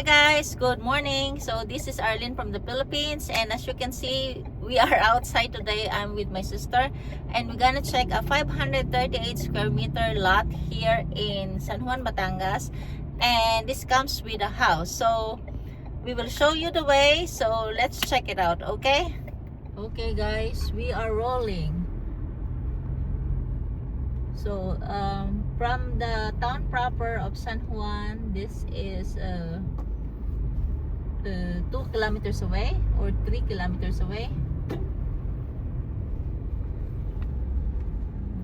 Hi guys, good morning. So this is Arlene from the Philippines, and as you can see, we are outside today. I'm with my sister and we're gonna check a 538 square meter lot here in San Juan, Batangas, and this comes with a house. So we will show you the way, so let's check it out. Okay guys, we are rolling. So from the town proper of San Juan, this is 2 kilometers away or 3 kilometers away.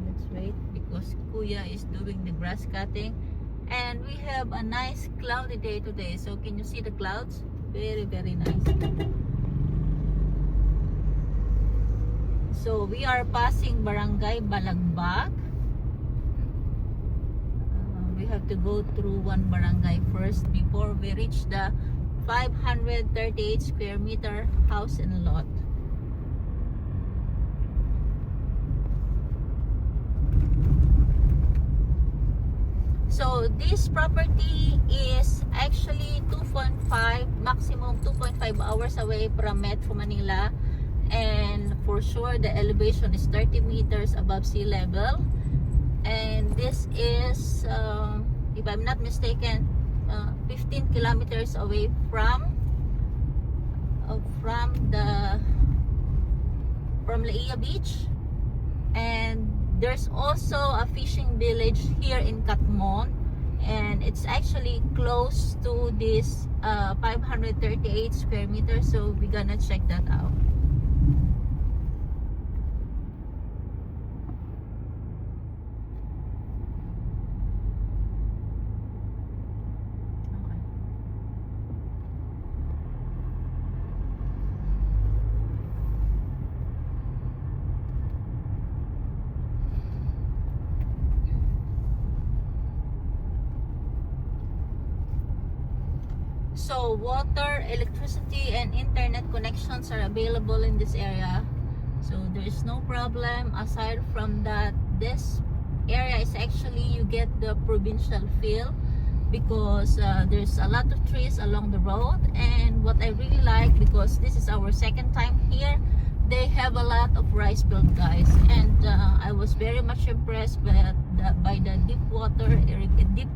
Let's wait because Kuya is doing the grass cutting, and we have a nice cloudy day today. So can you see the clouds? Very nice. So we are passing Barangay Balagbag. We have to go through one barangay first before we reach the 538 square meter house and lot. So this property is actually 2.5, maximum 2.5 hours away from Metro Manila, and for sure the elevation is 30 meters above sea level. And this is if I'm not mistaken 15 kilometers away from Laia Beach. And there's also a fishing village here in Catmon, and it's actually close to this 538 square meters, so we're gonna check that out. So water, electricity, and internet connections are available in this area, so there is no problem. Aside from that, this area is actually, you get the provincial feel because there's a lot of trees along the road. And what I really like, because this is our second time here, they have a lot of rice field, guys, and I was very much impressed by the deep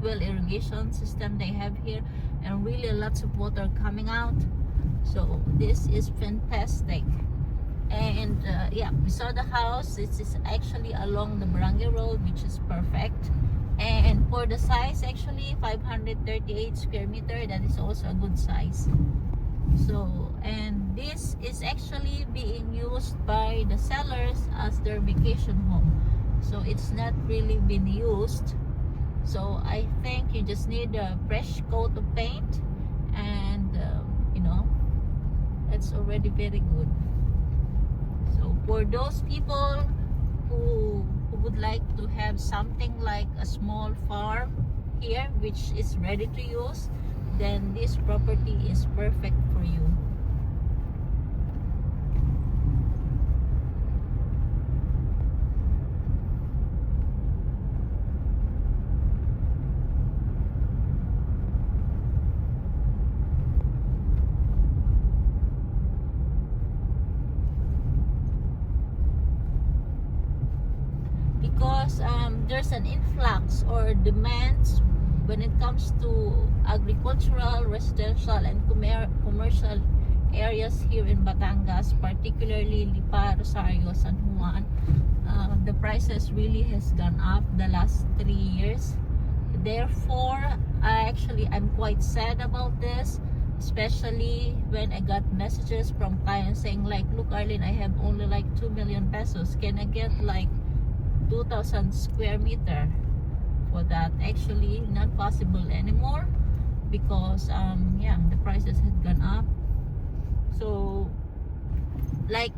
well irrigation system they have here, and really lots of water coming out. So this is fantastic. And yeah, we saw the house. This is actually along the Barangay Road, which is perfect. And for the size, actually 538 square meter, that is also a good size. So, and this is actually being used by the sellers as their vacation home, so it's not really been used. So I think you just need a fresh coat of paint, and you know, that's already very good. So for those people who would like to have something like a small farm here, which is ready to use, then this property is perfect for you. Because there's an influx or demands when it comes to agricultural, residential, and commercial areas here in Batangas, particularly Lipa, Rosario, San Juan. The prices really has gone up the last 3 years. Therefore, I'm quite sad about this, especially when I got messages from clients saying like, look Arlene, I have only like 2 million pesos. Can I get like 2,000 square meter for that? Actually not possible anymore because yeah, the prices had gone up. So like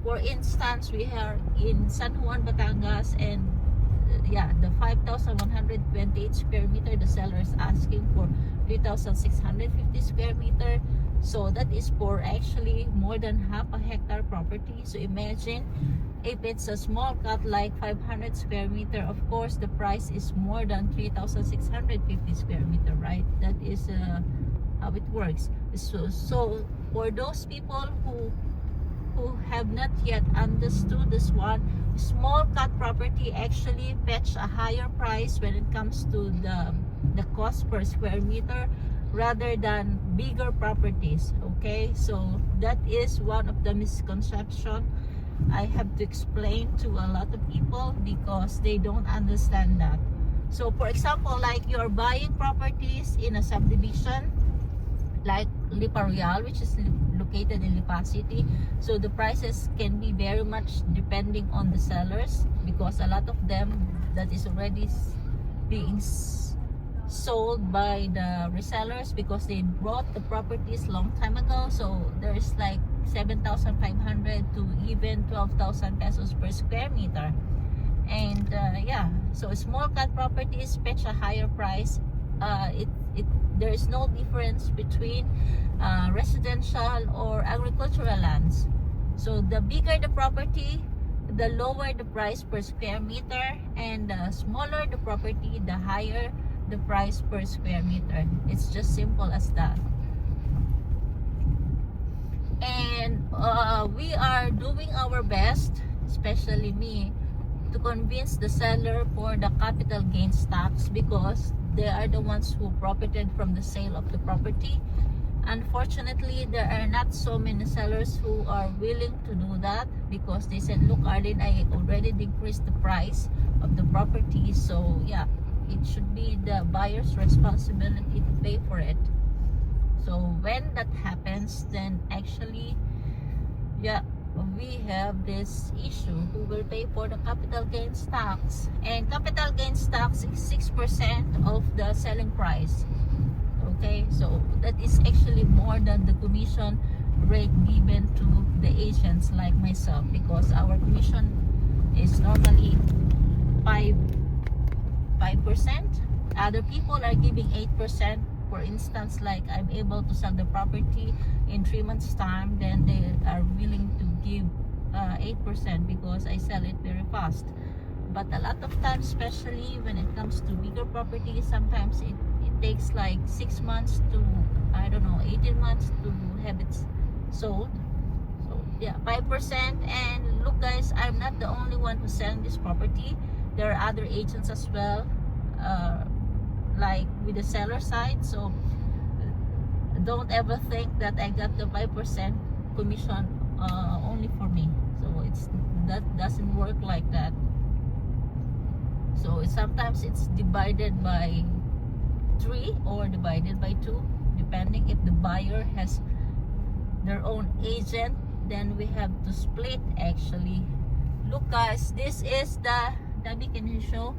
for instance, we are in San Juan, Batangas, and yeah, the 5,128 square meter, the seller is asking for 3,650 square meter. So that is for actually more than half a hectare property. So imagine if it's a small cut like 500 square meter, of course the price is more than 3,650 square meter, right? That is how it works. So for those people who have not yet understood this one, small cut property actually fetch a higher price when it comes to the cost per square meter rather than bigger properties. Okay, so that is one of the misconception I have to explain to a lot of people because they don't understand that. So for example, like you're buying properties in a subdivision like Lipa Real, which is located in Lipa City. So the prices can be very much depending on the sellers because a lot of them that is already being sold by the resellers because they bought the properties long time ago. So there is like 7,500 to even 12,000 pesos per square meter. And yeah, so small cut properties fetch a higher price. There is no difference between residential or agricultural lands. So the bigger the property, the lower the price per square meter, and the smaller the property, the higher the price per square meter. It's just simple as that. And we are doing our best, especially me, to convince the seller for the capital gains tax because they are the ones who profited from the sale of the property. Unfortunately, there are not so many sellers who are willing to do that because they said, look Arlene, I already decreased the price of the property, so yeah, it should be the buyer's responsibility to pay for it. So when that happens, then actually, yeah, we have this issue. Who will pay for the capital gains tax? And capital gains tax is 6% of the selling price. Okay, so that is actually more than the commission rate given to the agents like myself because our commission is normally 5%. Other people are giving 8%. For instance, like I'm able to sell the property in 3 months time, then they are willing to give 8% because I sell it very fast. But a lot of times, especially when it comes to bigger properties, sometimes it takes like 6 months to, I don't know, 18 months to have it sold. So yeah, 5%. And look guys, I'm not the only one who's selling this property. There are other agents as well, like with the seller side. So don't ever think that I got the 5% commission only for me. So that doesn't work like that. So sometimes it's divided by 3 or divided by 2, depending if the buyer has their own agent, then we have to split actually. Look guys, this is the Dabi, can you show?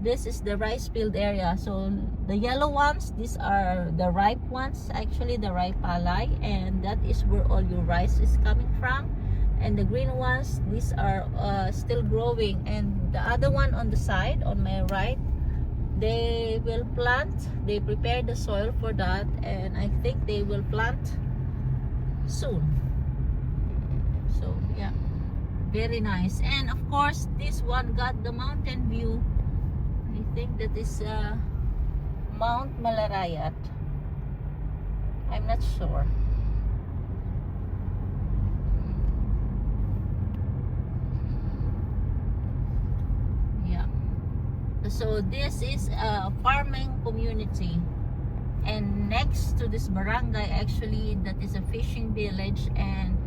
This is the rice field area. So the yellow ones, these are the ripe ones, actually the ripe palay, and that is where all your rice is coming from. And the green ones, these are still growing. And the other one on the side, on my right, they will plant. They prepare the soil for that, and I think they will plant soon. So yeah, very nice. And of course, this one got the mountain view. I think that is Mount Malarayat. I'm not sure. Yeah. So this is a farming community. And next to this barangay, actually, that is a fishing village. And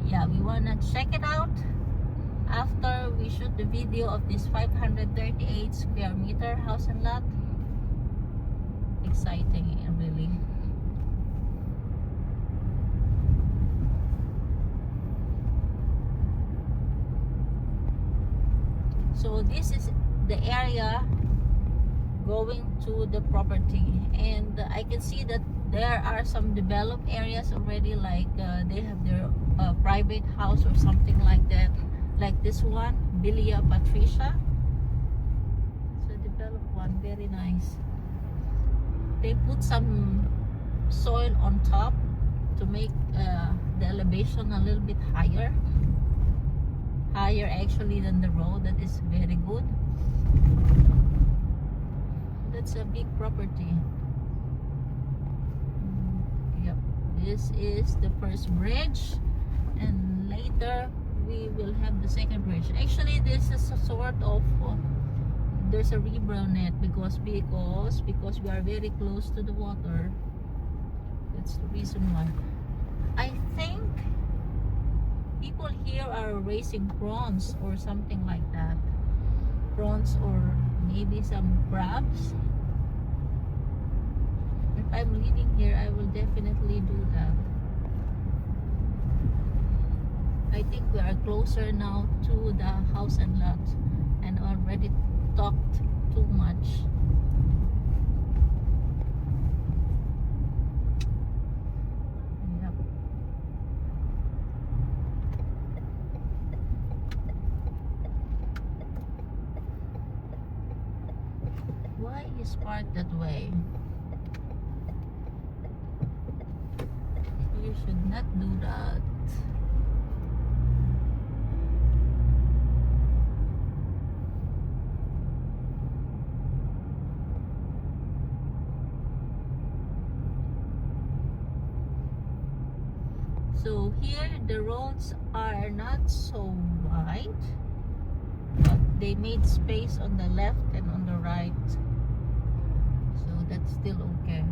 yeah, we wanna check it out after we shoot the video of this 538 square meter house and lot. Exciting, really. So this is the area going to the property, and I can see that there are some developed areas already, like they have their private house or something like that. Like this one, Villa Patricia. It's a developed one, very nice. They put some soil on top to make the elevation a little bit higher. Higher actually than the road. That is very good. That's a big property. This is the first bridge, and later we will have the second bridge. Actually, this is a sort of there's a rebrand net because we are very close to the water. That's the reason why. I think people here are raising prawns or something like that. Prawns or maybe some crabs. If I'm living here, I will definitely do that. I think we are closer now to the house and lot, and already talked too much. Yep. Why is parked that way? You should not do that. So here the roads are not so wide, but they made space on the left and on the right, so that's still okay.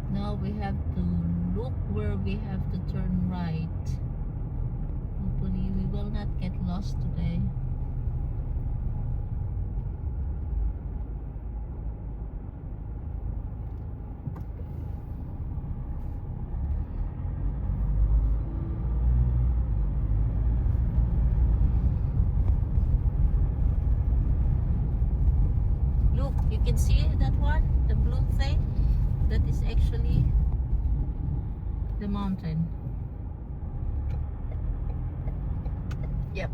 Now we have to look where we have to turn right. Hopefully we will not get lost today. Look, you can see that one, the blue thing? That is actually the mountain. Yep.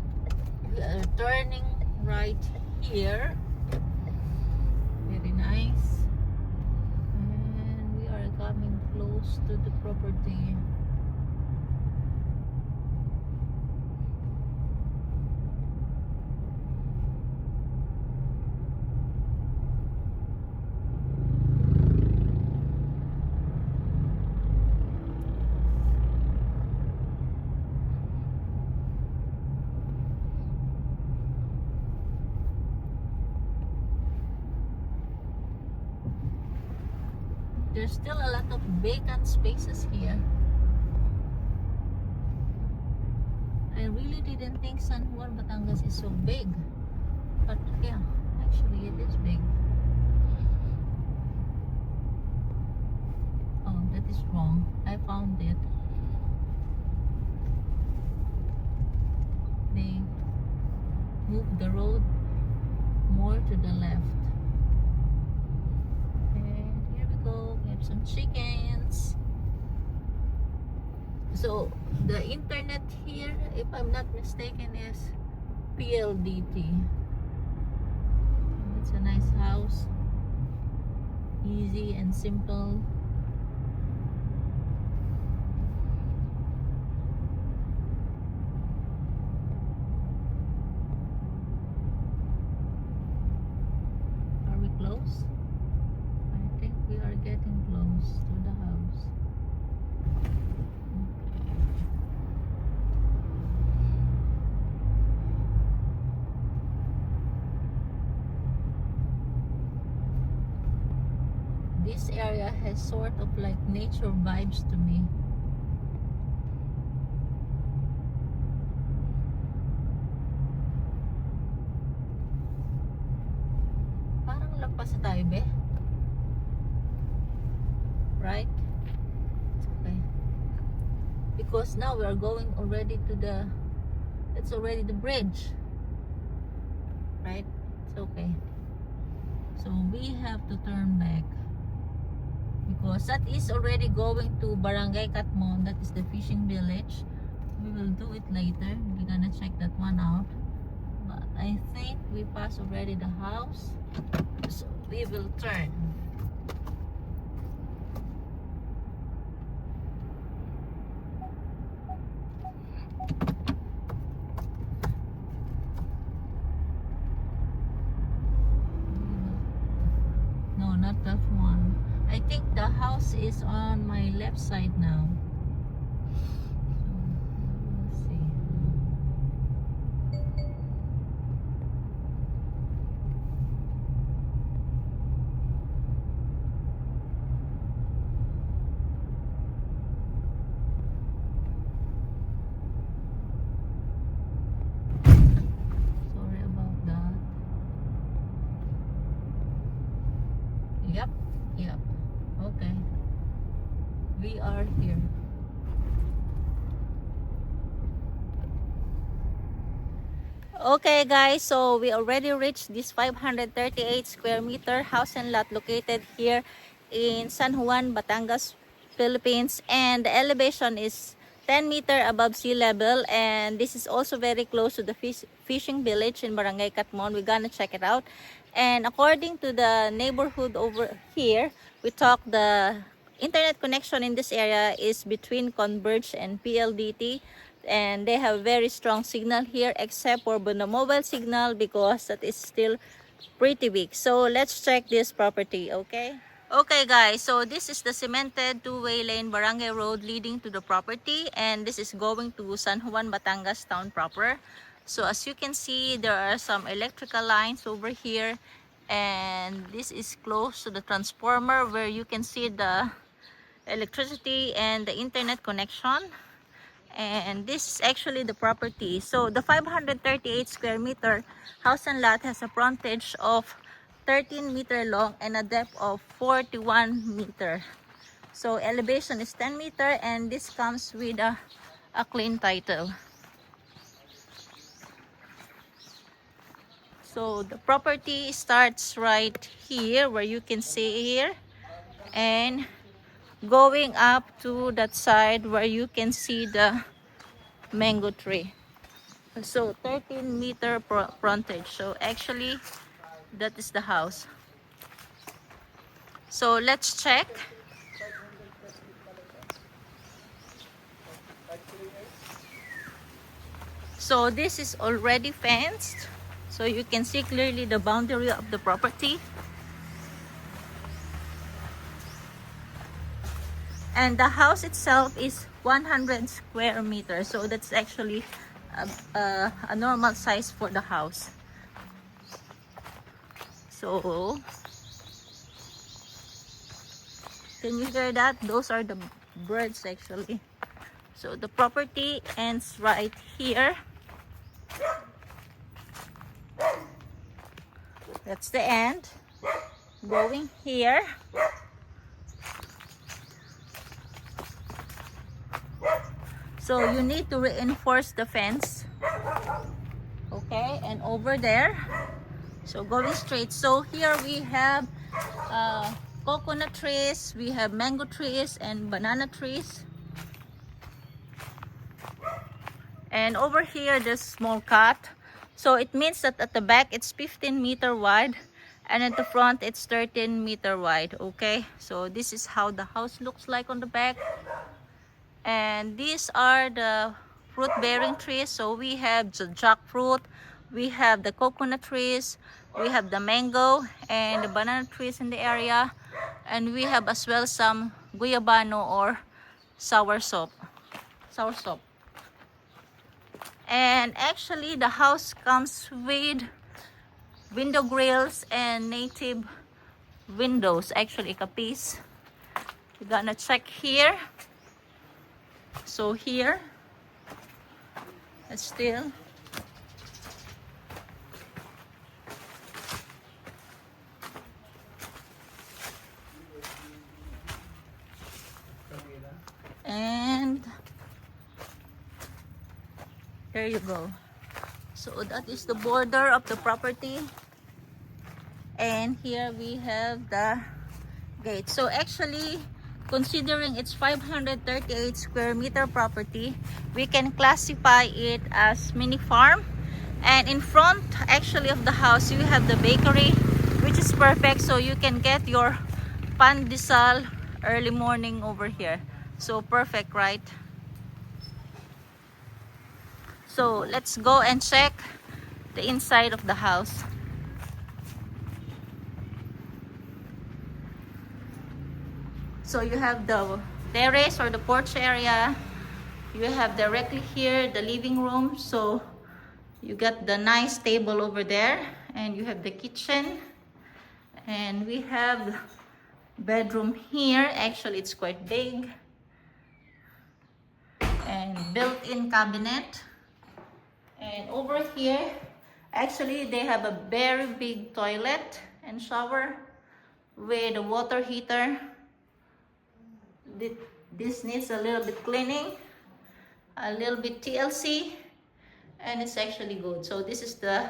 We are turning right here. Very nice. And we are coming close to the property. There's still a lot of vacant spaces here. I really didn't think San Juan, Batangas is so big. But yeah, actually it is big. Oh, that is wrong. I found it. They moved the road more to the left. We have some chickens. So the internet here, if I'm not mistaken, is PLDT. It's a nice house, easy and simple. Are we close? We are getting close to the house. This area has sort of like nature vibes to me. Parang lampas sa tayo, be. Right? It's okay. Because now we are going already to the, it's already the bridge. Right? It's okay. So we have to turn back. because that is already going to Barangay Katmon. That is the fishing village. We will do it later. We're gonna check that one out. But I think we passed already the house, so we will turn. No, not that one. I think the house is on my left side now. So, let's see. Sorry about that. Yep, yep. Okay. We are here. Okay guys, so we already reached this 538 square meter house and lot located here in San Juan, Batangas, Philippines, and the elevation is 10 meter above sea level, and this is also very close to the fishing village in Barangay Katmon. We're gonna check it out, and according to the neighborhood over here, we talk the internet connection in this area is between Converge and PLDT, and they have very strong signal here except for the mobile signal because that is still pretty weak. So let's check this property. Okay guys, so this is the cemented two-way lane barangay road leading to the property, and this is going to San Juan, Batangas town proper. So as you can see, there are some electrical lines over here, and this is close to the transformer where you can see the electricity and the internet connection. And this is actually the property. So the 538 square meter house and lot has a frontage of 13 meter long and a depth of 41 meter. So elevation is 10 meter, and this comes with a clean title. So the property starts right here where you can see here, and going up to that side where you can see the mango tree. So 13 meter frontage. So actually that is the house. So let's check. So this is already fenced, so you can see clearly the boundary of the property. And the house itself is 100 square meters, so that's actually a normal size for the house. So can you hear that? Those are the birds actually. So the property ends right here. That's the end. Going here. So you need to reinforce the fence. Okay, and over there. So going straight. So here we have coconut trees, we have mango trees and banana trees. And over here there's small cut. So it means that at the back it's 15 meter wide, and at the front it's 13 meter wide. Okay, so this is how the house looks like on the back. And these are the fruit bearing trees. So we have the jackfruit, we have the coconut trees, we have the mango and the banana trees in the area, and we have as well some guyabano or soursop. And actually the house comes with window grills and native windows, actually kapis. We're gonna check here. So here it's still and there you go. So that is the border of the property, and here we have the gate. So actually, considering it's 538 square meter property, we can classify it as mini farm. And in front actually of the house, you have the bakery, which is perfect. So you can get your pandesal early morning over here. So perfect, right? So let's go and check the inside of the house. So you have the terrace or the porch area. You have directly here the living room. So you got the nice table over there, and you have the kitchen, and we have bedroom here. Actually, it's quite big, and built-in cabinet. And over here, actually they have a very big toilet and shower with a water heater. This needs a little bit cleaning, a little bit TLC, and it's actually good. So this is the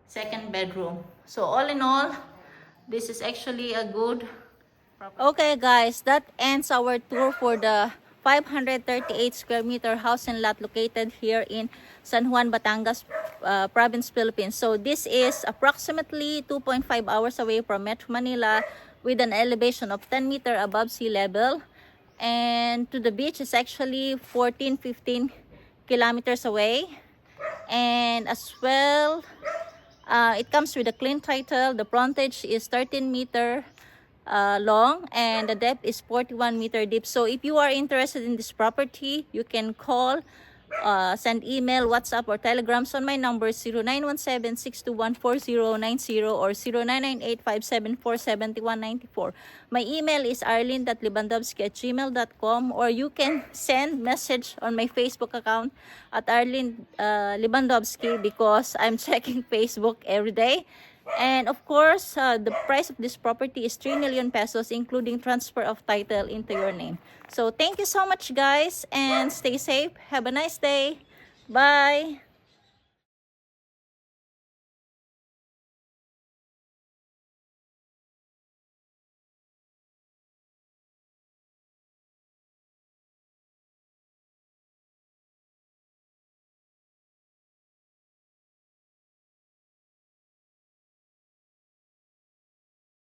second bedroom. So all in all, this is actually a good property. Okay guys, that ends our tour for the 538 square meter house and lot located here in San Juan, Batangas province, Philippines. So this is approximately 2.5 hours away from Metro Manila, with an elevation of 10 meters above sea level, and to the beach is actually 14-15 kilometers away. And as well, it comes with a clean title. The frontage is 13 meter long, and the depth is 41 meter deep. So if you are interested in this property, you can call, send email, WhatsApp, or telegrams on my number 0917-621-4090 or 0998-574-7194. My email is arlene.libandowski@gmail.com, or you can send message on my Facebook account at Arlene Libandowski, because I'm checking Facebook every day. And of course, the price of this property is 3 million pesos, including transfer of title into your name. So thank you so much guys, and stay safe. Have a nice day. Bye.